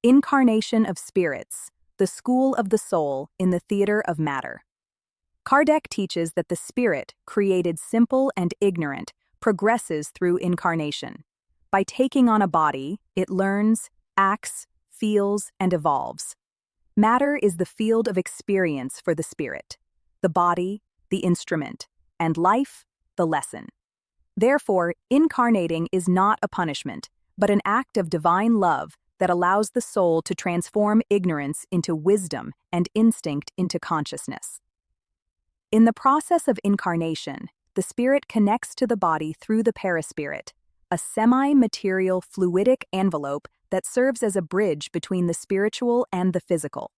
Incarnation of Spirits, the School of the Soul in the Theater of Matter. Kardec teaches that the spirit, created simple and ignorant, progresses through incarnation. By taking on a body, it learns, acts, feels, and evolves. Matter is the field of experience for the spirit, the body, the instrument, and life, the lesson. Therefore, incarnating is not a punishment, but an act of divine love that allows the soul to transform ignorance into wisdom and instinct into consciousness. In the process of incarnation, the spirit connects to the body through the perispirit, a semi-material fluidic envelope that serves as a bridge between the spiritual and the physical.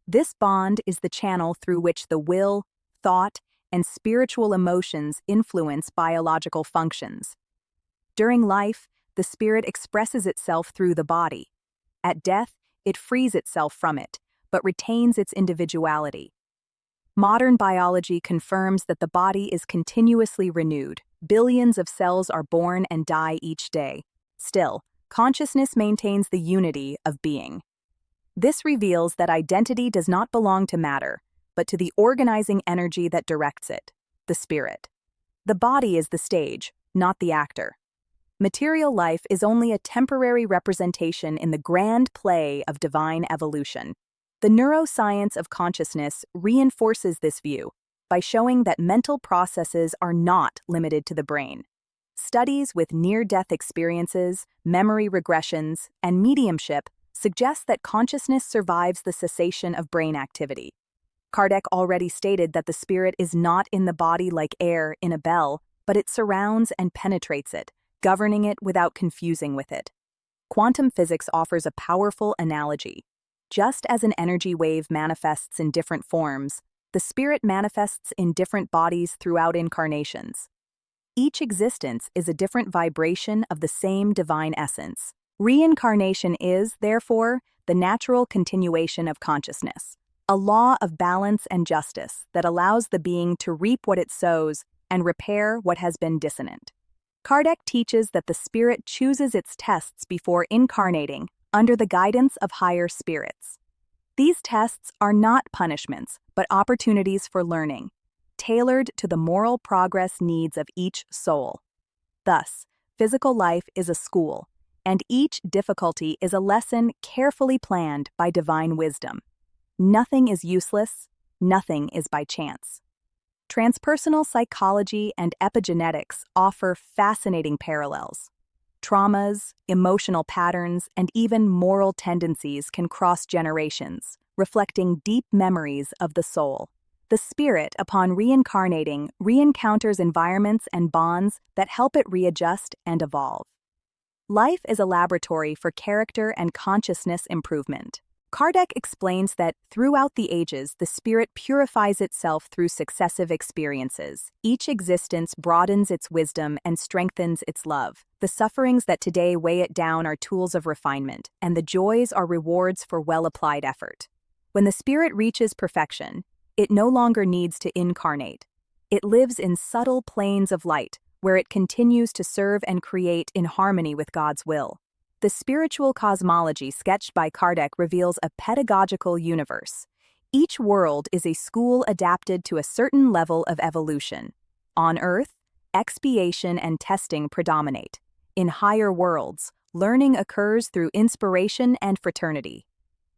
This bond is the channel through which the will, thought, and spiritual emotions influence biological functions. During life, the spirit expresses itself through the body. At death, it frees itself from it, but retains its individuality. Modern biology confirms that the body is continuously renewed. Billions of cells are born and die each day. Still, consciousness maintains the unity of being. This reveals that identity does not belong to matter, but to the organizing energy that directs it, the spirit. The body is the stage, not the actor. Material life is only a temporary representation in the grand play of divine evolution. The neuroscience of consciousness reinforces this view by showing that mental processes are not limited to the brain. Studies with near-death experiences, memory regressions, and mediumship suggest that consciousness survives the cessation of brain activity. Kardec already stated that the spirit is not in the body like air in a bell, but it surrounds and penetrates it, governing it without confusing with it. Quantum physics offers a powerful analogy. Just as an energy wave manifests in different forms, the spirit manifests in different bodies throughout incarnations. Each existence is a different vibration of the same divine essence. Reincarnation is, therefore, the natural continuation of consciousness, a law of balance and justice that allows the being to reap what it sows and repair what has been dissonant. Kardec teaches that the spirit chooses its tests before incarnating under the guidance of higher spirits. These tests are not punishments, but opportunities for learning, tailored to the moral progress needs of each soul. Thus, physical life is a school, and each difficulty is a lesson carefully planned by divine wisdom. Nothing is useless, nothing is by chance. Transpersonal psychology and epigenetics offer fascinating parallels. Traumas, emotional patterns, and even moral tendencies can cross generations, reflecting deep memories of the soul. The spirit, upon reincarnating, re-encounters environments and bonds that help it readjust and evolve. Life is a laboratory for character and consciousness improvement. Kardec explains that throughout the ages, the spirit purifies itself through successive experiences. Each existence broadens its wisdom and strengthens its love. The sufferings that today weigh it down are tools of refinement, and the joys are rewards for well-applied effort. When the spirit reaches perfection, it no longer needs to incarnate. It lives in subtle planes of light, where it continues to serve and create in harmony with God's will. The spiritual cosmology sketched by Kardec reveals a pedagogical universe. Each world is a school adapted to a certain level of evolution. On Earth, expiation and testing predominate. In higher worlds, learning occurs through inspiration and fraternity.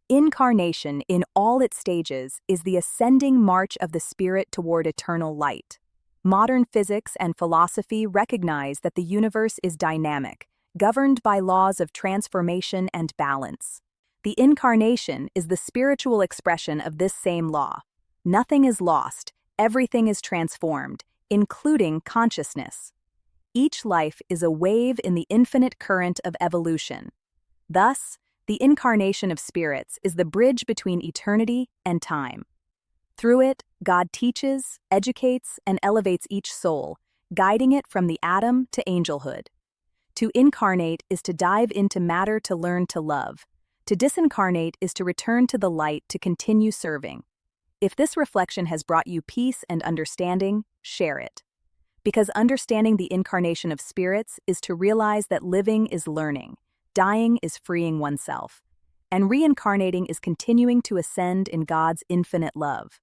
Incarnation, in all its stages, is the ascending march of the spirit toward eternal light. Modern physics and philosophy recognize that the universe is dynamic, governed by laws of transformation and balance. The incarnation is the spiritual expression of this same law. Nothing is lost, everything is transformed, including consciousness. Each life is a wave in the infinite current of evolution. Thus, the incarnation of spirits is the bridge between eternity and time. Through it, God teaches, educates, and elevates each soul, guiding it from the atom to angelhood. To incarnate is to dive into matter to learn to love. To disincarnate is to return to the light to continue serving. If this reflection has brought you peace and understanding, share it. Because understanding the incarnation of spirits is to realize that living is learning, dying is freeing oneself, and reincarnating is continuing to ascend in God's infinite love.